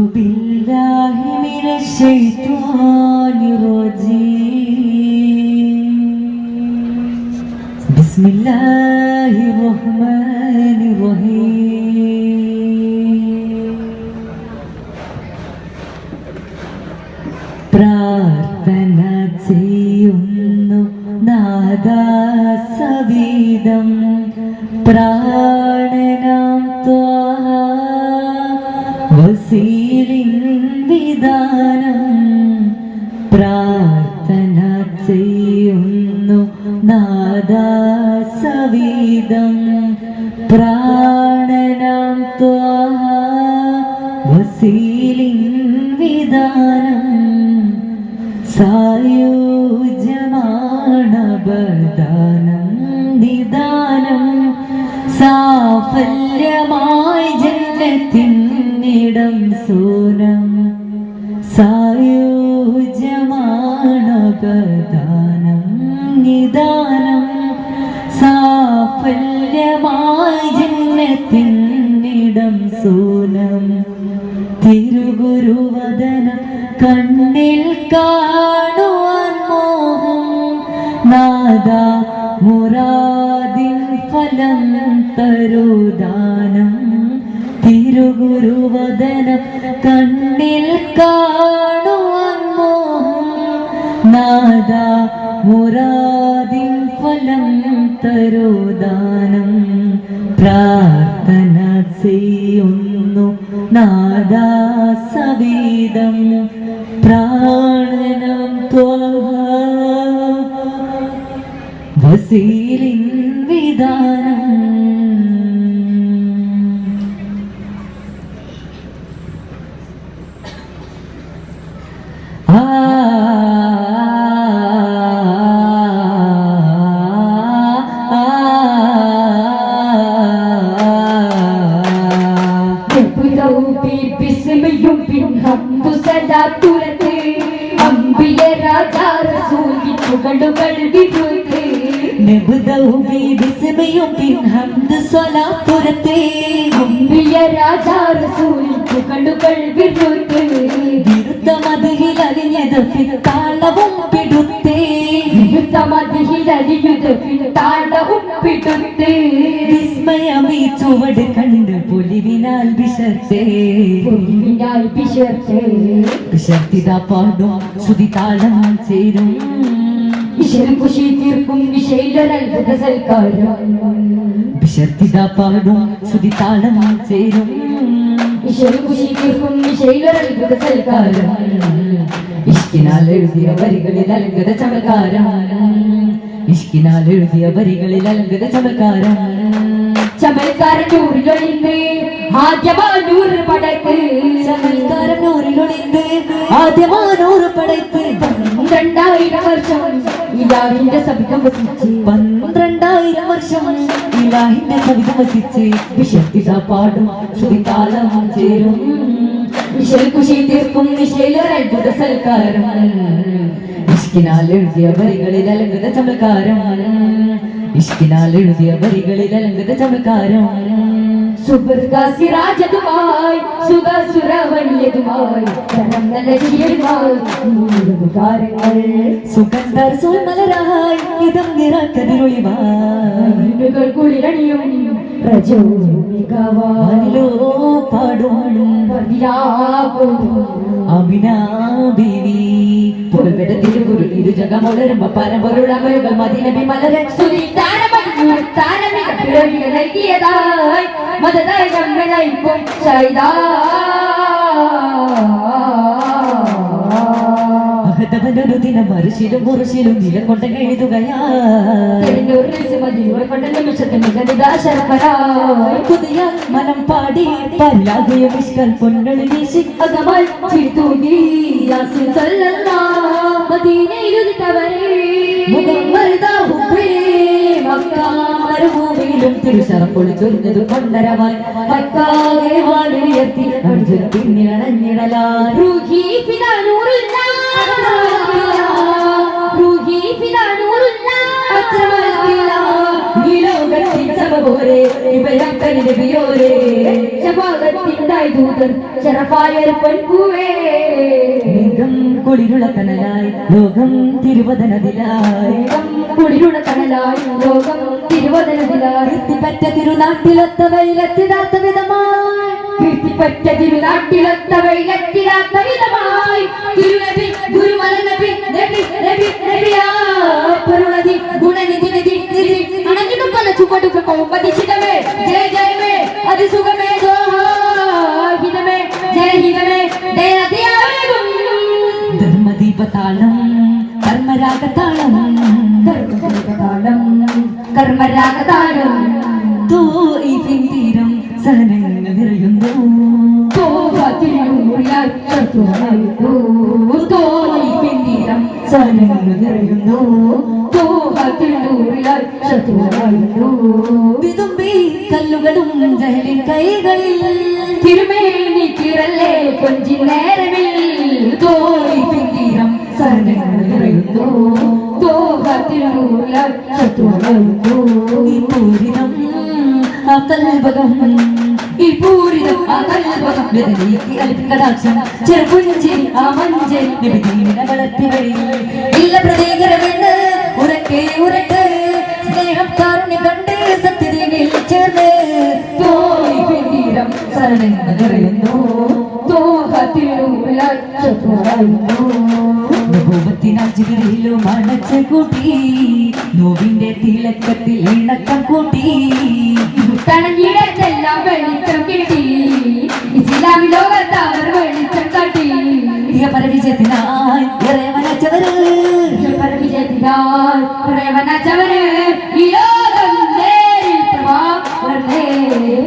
بالله من الشيطان الرجيم بسم الله الرحمن الرحيم പ്രാർത്ഥന ചെയ്യുന്നു നാദാസവീതം പ്രാണനാം ത്വാഹ വസീലിൻ വിധാനം പ്രാർത്ഥന ചെയ്യുന്നു നാദാസവീതം പ്രാണനാം ത്വാഹ വസീലിൻ വിധാനം സായുജ്യമാണബദാനം നിദാനം സാഫല്യമായി ജന്നത്തിന്നിടം സൂനം സായുജ്യമാണബദാനം നിദാനം സാഫല്യമായി ജന്നത്തിന്നിടം സൂനം തിരുഗുരുവദനം കണ്ണിൽ കാണുവാൻ മോഹം നാദാ മുറാദിൻ ഫലം തരുദാനം തിരുഗുരുവദനം കണ്ണിൽ കാണുവാൻ മോഹം നാദാ മുറാദിൻ ഫലം തരുദാനം പ്രാർത്ഥന ചെയ്യുന്നു നാദാസവീതം പ്രാണനം ത്വാഹ വസീലിൻ വിധാനം വിസ്മയമീ ചുവട് കണ്ട് പൊലിവിനാൽ വിശർത്തിതാ പാടും ശ്രുതിതാളം ചേരും ഖുഷി തീർക്കും വിശൈലൊരത്ഭുത സൽക്കാരം വിശർത്തിതാ പാടും ശ്രുതിതാളം ചേരും ഖുഷി തീർക്കും വിശൈലൊരത്ഭുത സൽക്കാരം ഇഷ്കിനാൽ എഴുതിയ വരികളിൽ അലങ്കത ചമൽക്കാരം ഇഷ്കിനാൽ എഴുതിയ വരികളിൽ അലങ്കത ചമൽക്കാരം ചമൽക്കാരൻ നൂറിലൊളിந்து ആദ്യമാനൂർ പടക്ക് ചമൽക്കാരൻ നൂറിലൊളിந்து ആദ്യമാനൂർ പടക്ക് 12,000 വർഷം ഇലാഹിന്റെ സവിധം വസിച്ച് 12,000 വർഷം ഇലാഹിന്റെ സവിധം വസിച്ച് വിശുദ്ധിത പാടും ശ്രുതിതാളം ചേരും വിശൽ ഖുഷി തീർക്കും വിശയിലൊരത്ഭുത സൽക്കാരം ഇഷ്കിനാൽ എഴുതിയ വരികളിൽ അലങ്കത ചമൽക്കാരം ഇഷ്കിനാൽ എഴുതിയ വരികളിൽ അലങ്കത ചമൽക്കാരം സുബർഗാസിരാജതുമായി സുഖസുരവല്യതുമായി സുഗന്ധർ സോമലരായി ഇതം നിറക്കതിരൊളിവായി കുളിരണിയും വാനിലോ പാടുവാനും അമിനാ ബീവി പുകൾപെട്ട തിരുകുരു ഇരുജകമുളരുമ്പ പരമ്പൊരുളമരുകൾ മദിനബി മലരെ നൽകിയതായി മതതായി നമ്മെ നയിക്കും അഹതവനൊരു ദിനം മറുശിലും മുറുശിലും നിലം കൊണ്ട് എഴുതുകയാ മനം പാടി പല്ലാകിയ വിഷ്കൽ പൊന്നൊളി വീശി അകമായി ചിരിത്തൂകി മുഖം മരുതാഹുപ്പേ മക്കാമരുഭൂമിയിലും തിരുശറം പൊളിച്ചൊരിഞ്ഞത് കൊണ്ടരമായി മക്കാകെ വാലുയർത്തി പിന്നിടഞ്ഞിടലാൻ പോരെ ഇവരക്കനി നബിയോരെ ശഫാഅത്തിനായി ദൂതൻ ശറഫായ പൊൻപൂവേ മേഘം കുളിരുള്ള കനലായി ലോകം തിരുവദനതിലായി കുളിരുള്ള കനലായി ലോകം തിരുവദനതിലായി കീർത്തിപ്പറ്റ തിരുനാട്ടിലൊത്ത വെയിലെത്തിടാത്ത വിധമായി കീർത്തിപ്പറ്റ തിരുനാട്ടിലൊത്ത വെയിലെത്തിടാത്ത വിധമായി തിരുനബി ഗുരുമല നബി നബി നബി നബിയാ പരുണതി ഗുണനിധി നിധി നിധി അണഞ്ഞിട്ടു പല ചുവടുകൾ കോമ്പതിച്ചിടമേ ജയ ജയമേ അതിസുഖമേ ഹിതമേ ജയ ഹിതമേ ദയതിയാകും ധർമ്മദീപതാളം കർമ്മരാഗതാളം കർമ്മരാഗതാളം കർമ്മരാഗതാളം തോയിഫിൻ തീരം സഹനങ്ങൾ നിറയുന്നു തോയിഫിൻ സഹനങ്ങൾ നിറയുന്നു വിതുമ്പി കല്ലുകളും ജഹലിൻ കൈകളിൽ തിരുമേനി തിരല്ലേ കൊഞ്ചി നേരമിൽ തോയിഫിൻ തീരം സഹനങ്ങൾ നിറയുന്നു ഈ പൂരിതം ആ കൽവകം ഈ പൂരിതം ആ കൽവകം വെതലീക്ക് അലിക്കടാക്ഷം ചെറുപുഞ്ചിരി ആ മഞ്ചരി നബിദീനിനെ വളർത്തി വഴി ഇല്ല പ്രതീകരമെന്ന് ഉറക്കെ ഉറക്കെ സ്നേഹം കാരുണ്യം കണ്ട് സത്യദീനിൽ ചേർന്ന് തോയിഫിൻ തീരം സഹനങ്ങൾ നിറയുന്നു ിലോ മണച്ച് കൂട്ടി നോവിന്റെ തിളക്കത്തിൽ ഇണക്കം കൂട്ടി തണഞ്ഞിടത്തെല്ലാം വെളിച്ചം കിട്ടി ഇസ്ലാമി ലോകത്ത് അവർ വെളിച്ചം കാട്ടി പരവിജയത്തിനായി ഇറയവനച്ചവര് പരവിജയത്തിനായി ഇറയവനച്ചവര് ഈ ലോകം നേരിൽ പ്രഭാവേ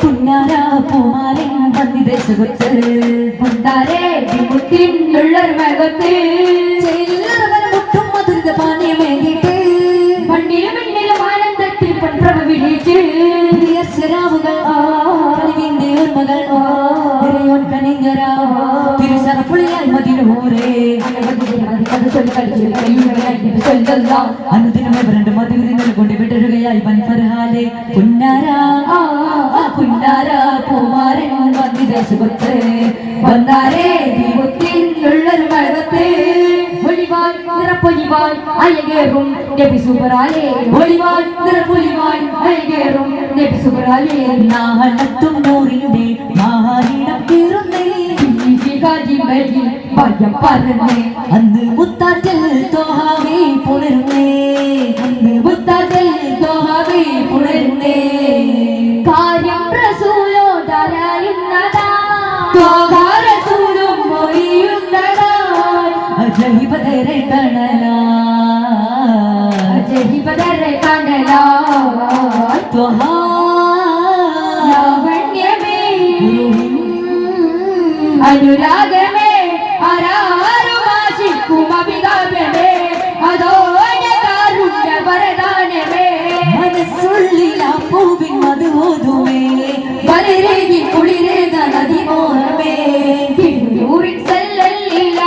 പുന്നാര പൂമാരൻ വന്നിദേശത്ത് കൊണ്ടാരേ വിമുക്തിയുള്ളൊരു മകത്ത് മുട്ടും മധുരിത പാനീയമേകിട്ട് മണ്ണിലും മിന്നിലും ആനന്ദത്തിൽ പൊൻപ്രഭ വിളിച്ച് പ്രിയസ്വരാവുകൾ കനിവിന്റെ ഓർമ്മകൾ നിറയോൻ കനിഞ്ഞൊരാ തിരുസറപ്പുള്ളിയായി മതിലൂരേ അനുദിനമേ രണ്ട് മധുരിതങ്ങൾ കൊണ്ട് വിടരുകയായി വൻഫർഹാലെ പുന്നാരാ പൂമാരൻ വന്നിദേശത്ത് വന്നാരേ വിമുക്തിയുള്ളൊരു മകത്ത് ഒളിവാൾ നിറപ്പൊലിവാൾ അയകേറും നബി സുബ്രാലേ ഒളിവാൾ നിറപ്പൊലിവാൾ അയകേറും നബി സുബ്രാലേ നാളത്തും നൂറിന്റെ മാഹാരിടം തീർന്നേ ഭാഗ്യം പറഞ്ഞേ അന്ന് മുത്താറ്റൽ തോഹാവേ പുണരുന്നേ അന്ന് മുത്താറ്റൽ തോഹാവേ പുണരുന്നേ കാര്യം റസൂലോടറിയുന്നതാ റസൂലും മൊഴിയുന്നതാ അജഹിബദരെ കണലാ അജഹിബദരെ കണലാ ത്വഹാ ലാവണ്യമേ അനുരാഗമേ ആരാരുമാശിക്കും അഭികാമ്യമേ അതോടെ കാരുണ്യ വരദാനമേ മനസ്സുള്ളിൽ ആ പൂവിൻ മധുവോതുമേ വരരേകി കുളിരേക നദിമോഹമേ തിരുവൂരിൻ സല്ലല്ലില്ല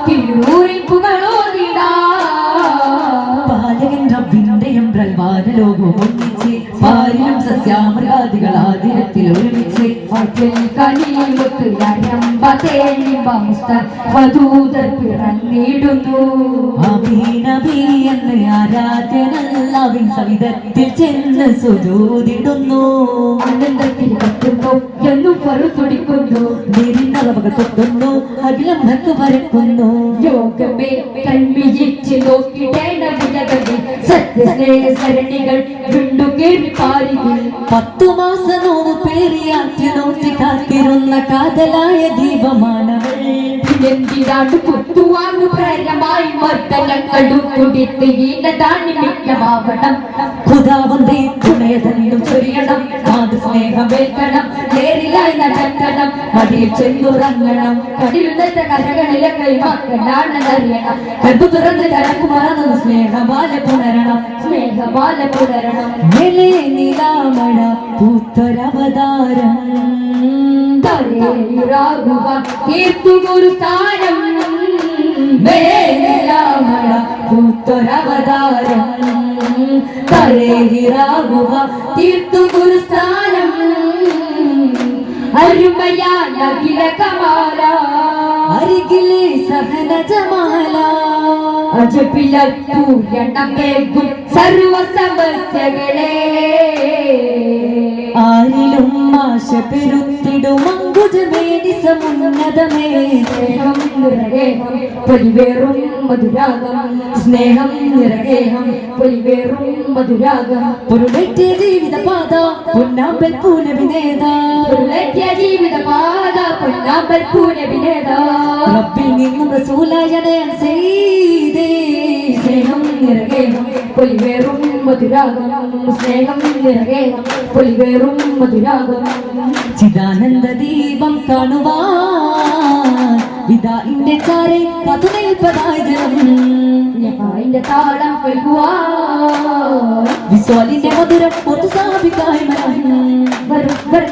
തിരുവൂരിൻ പുകളോതിടാ പാലകൻ റബ്ബിന്റെ എംബ്രൽവാന ലോകം ഒന്നിച്ച് പാരിലും സസ്യാമൃഗാദികൾ ആതിരത്തിൽ ഒരുമിച്ച് പിറന്നിടുന്നു എന്ന് ആരാധനല്ലാവിൻ സവിധത്തിൽ ചെന്ന് സുജൂതിടുന്നു ആനന്ദത്തിൽ കത്തുന്നു എന്നും പറുതുടിക്കുന്നു നീരിന്നളവകൾ തൊട്ടുന്നു അഖിലം ഭക്തി പരക്കുന്നു യോഗമേ കൺമിഴിച്ച് നോക്കിടേണ്ട വിലകളിൽ സത്യസ്നേഹ സരണികൾ വീണ്ടുകേറി പാരികൾ 10 മാസം നോവ് പേറിയാറ്റി നോക്കി കാത്തിരുന്ന കാതലായ ദീപമാണവൾ എന്തിനാണ് കുത്തുവാങ്ങു പ്രേരമായി മർദ്ദനങ്ങളും കുടിത്ത് ഈനതാണ് മിക്കമാവണം ഖുദാവന്തേ തുണയതെന്നും ചൊരിയണം മാതൃ സ്നേഹമേൽക്കണം നേരിലായി നടക്കണം മടിയിൽ ചെന്നുറങ്ങണം കടിലുന്നത്തെ കരകളിലെ കൈമാക്കലാണെന്നറിയണം കണ്ടു തുറന്ന് കരക്കുമാറുന്ന സ്നേഹമാല പുണരണം സ്നേഹമാല പുലരണം മേലെ നീലാമഴ പൂത്തൊരവതാരം തലേറാകുവാൻ തീർത്തുകൊരു സ്ഥാനം മേലെ നീലാമഴ പൂത്തൊരവതാരം താഴെ ഹിറാ ഗുഹ തീർത്തു ഗുരുസ്ഥാനം അരുമയാൽ അഖില കമാല അരികിലെ സഹന ജമാല അജപിലു എണ്ണമേകും സർവ സമസ്യകളെ ആരിലും ആശ പെരുത്തിടും അങ്കുജമേനി സമുന്നതമേ സ്നേഹം നിറഗേഹം പൊലിവേറും മധുരാഗം സ്നേഹം നിറഗേഹം പൊലിവേറും മധുരാഗം പൊരുളേറ്റ ജീവിത പാത പൊന്നാമ്പൽ പൂനബിനേത പൊരുളേറ്റ ജീവിത പാത പൊന്നാമ്പൽ പൂനബിനേത റബ്ബിൽ നിന്നും റസൂലായ നയൻ ചെയ്തേ സ്നേഹം നിറഗേഹം പൊലിവേറും മധുരാഗം സ്നേഹം നിറഗേഹം പൊലിവേറും മധുരാഗം ചിദാനന്ദ ദീപം കാണുവാൻ വിദാഇന്റെ ചാരെ പതുനിൽപ്പതായി ജനം അതിന്റെ താളം കേൾക്കുവാൻ വിസ്വാലിന്റെ മധുരം പൊതു സ്ഥാപിക്കായി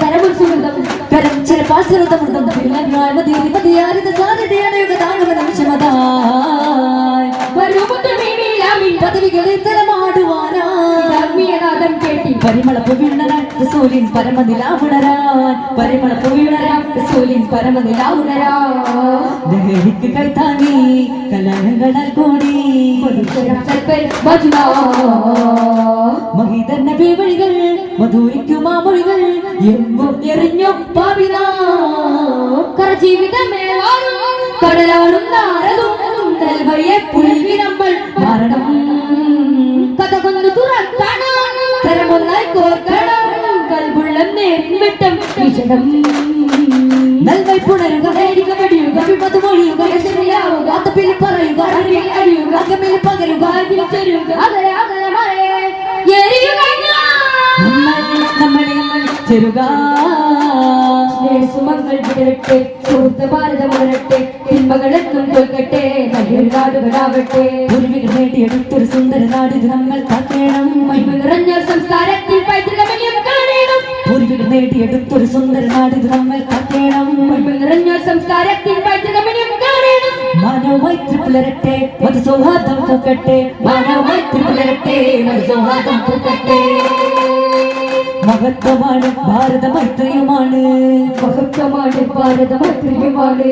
കരമുൽ സുഗന്ധം കരം ചിരപാശ്രതമൃതം മതിയാരിത സാധ്യതയാണ് യുഗതാഗമ നിമിഷമതായി പദവികളെ തലമാടുവാനായി ആത്മീയനാഥം കേട്ടി പരിമളപ്പു വീണരാൻ റസൂലിൻ പരമനിലാവുണരാൻ പരിമളപ്പു വീണരാൻ റസൂലിൻ പരമനിലാവുണരാൻ ദഹരിക്ക് കൈത്താങ്ങി കലഹങ്ങളാൽ കൂടി മഹീദർ നബി വഴികൾ മധുരിക്കുമാ മൊഴികൾ എങ്ങും എറിഞ്ഞു പാപിനാ ജീവിതമേ കടലാടും നാരതും നൽവയെ പുൽവി നമ്മൾ മരണം കഥ കൊന്നു തുറക്കണം കരമൊന്നായി കോർക്കണം കൽവുള്ളം നേരിൻ വെട്ടം വിഷണം നൽവൈ പുണരുക പഠിയുക വിപത്ത് മൊഴിയുക ശരിയാവുക അതപ്പിൽ പറയുക അറിവിൽ അടിയുക അകമിൽ പകരുക അതിൽ ചെരുക അകലെ അകലെ മഴയെ എരിയുക നമ്മളെ ചെറുക സുമങ്ങൾ വിടരട്ടെ സുഹൃത്ത് ഭാരതം ഉണരട്ടെ തിന്മകളെത്തും തോൽക്കട്ടെ നല്ലൊരു നാടുകളാവട്ടെ പൂർവികൾ നേടിയെടുത്തൊരു സുന്ദര നാടിത് നമ്മൾ കാക്കേണം മഹിമ നിറഞ്ഞ സംസ്കാരത്തിൽ പൈതൃകമന്യം കാണണം പൂർവികൾ നേടിയെടുത്തൊരു സുന്ദര നാടിത് നമ്മൾ കാക്കേണം മഹിമ നിറഞ്ഞ സംസ്കാരത്തിൽ പൈതൃകമന്യം കാണണം മാനവമൈത്രി പുലരട്ടെ മതസൗഹാർദ്ദം പൂക്കട്ടെ മാനവമൈത്രി പുലരട്ടെ മതസൗഹാർദ്ദം പൂക്കട്ടെ മഹത്വമാണ് ഭാരതമൈത്രിയുമാണ് മഹത്വമാണ് ഭാരതമൈത്രിയുമാണ്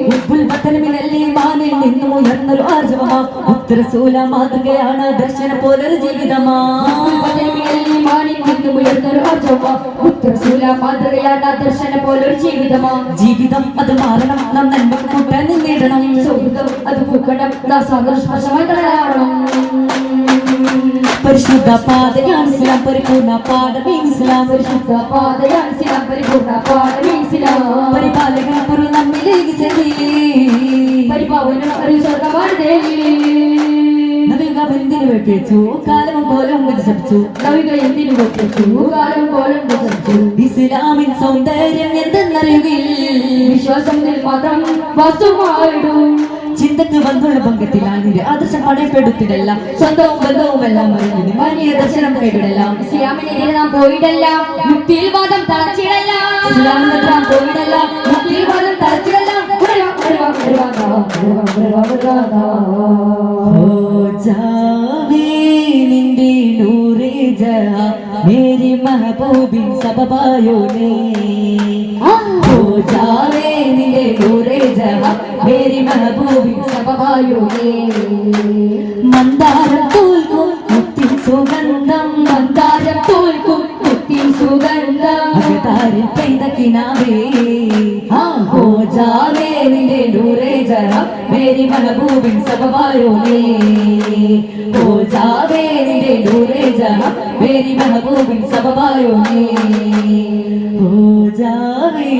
ഉപ്പുൽ പത്തനമിലല്ലേ മാനിൽ നിന്നും ഉയർന്നൊരു ആർജവമാ ഉത്തരസൂല മാതൃകയാണ് ദർശന പോലൊരു ജീവിതമാ മാനിൽ നിന്നും ഉയർന്നൊരു ആർജവമാ ഉത്തരസൂല മാതൃകയാണ് ദർശന പോലൊരു ജീവിതമാ ജീവിതം അത് മാറണം നാം നന്മക്ക് കൂട്ടാൻ നിന്നിടണം സൗഹൃദം അത് പൂക്കണം നാം സാഗരസ്പർശമായി കളയാടണം പരിശുദ്ധ പാതയാണ് ഇസ്ലാം പരിപൂർണ പാഠമേ ഇസ്ലാം പരിശുദ്ധ പാതയാണ് ഇസ്ലാം പരിപൂർണ പാഠമേ ഇസ്ലാം പരിപാലകൻ പൊരുൾ നമ്മിലേക്ക് ചെല്ലി പരിപാവനം അറിവ് സ്വർഗമാണ് ദേവി നവിക എന്തിനു വെട്ടിച്ചു കാലം പോലും വികസിപ്പിച്ചു നവിക എന്തിനു വെട്ടിച്ചു കാലം പോലും വികസിച്ചു ഇസ്ലാമിൻ സൗന്ദര്യം എന്തെന്നറിയുകയിൽ വിശ്വാസം മാത്രം വസ്തുവായിടും ചിന്തക്ക് വന്നുള്ള ഭംഗത്തിലാണ് നിന്റെ ആദർശം പടയപ്പെടുത്തിടല്ല സ്വന്തവും ബന്ധവുമെല്ലാം അറിഞ്ഞു മാനിയ ദർശനം കൈവിടല്ല ഇസ്ലാമിനെതിരെ നാം പോയിടല്ല മുക്തിയിൽ വാദം തളച്ചിടല്ല ഇസ്ലാമിനെതിരെ നാം പോയിടല്ല മുക്തിയിൽ വാദം തളച്ചിടല്ല നിന്റെ നൂറേ ജഹാ മേരി മെഹബൂബിൻ സബബായോ നീ हो जावे निले नूरे जहां मेरी महबूबी सबबायो ने मंदाരം തോൽക്കും മുത്തിൻ സുഗന്ധം മന്ദാരം തോൽക്കും മുത്തിൻ സുഗന്ധം അകതാരിൽ പെയ്ത കിനാവേ हो जावे निले नूरे जहां मेरी महबूबी सबबायो ने हो जावे निले नूरे जहां मेरी महबूबी सबबायो ने हो जावे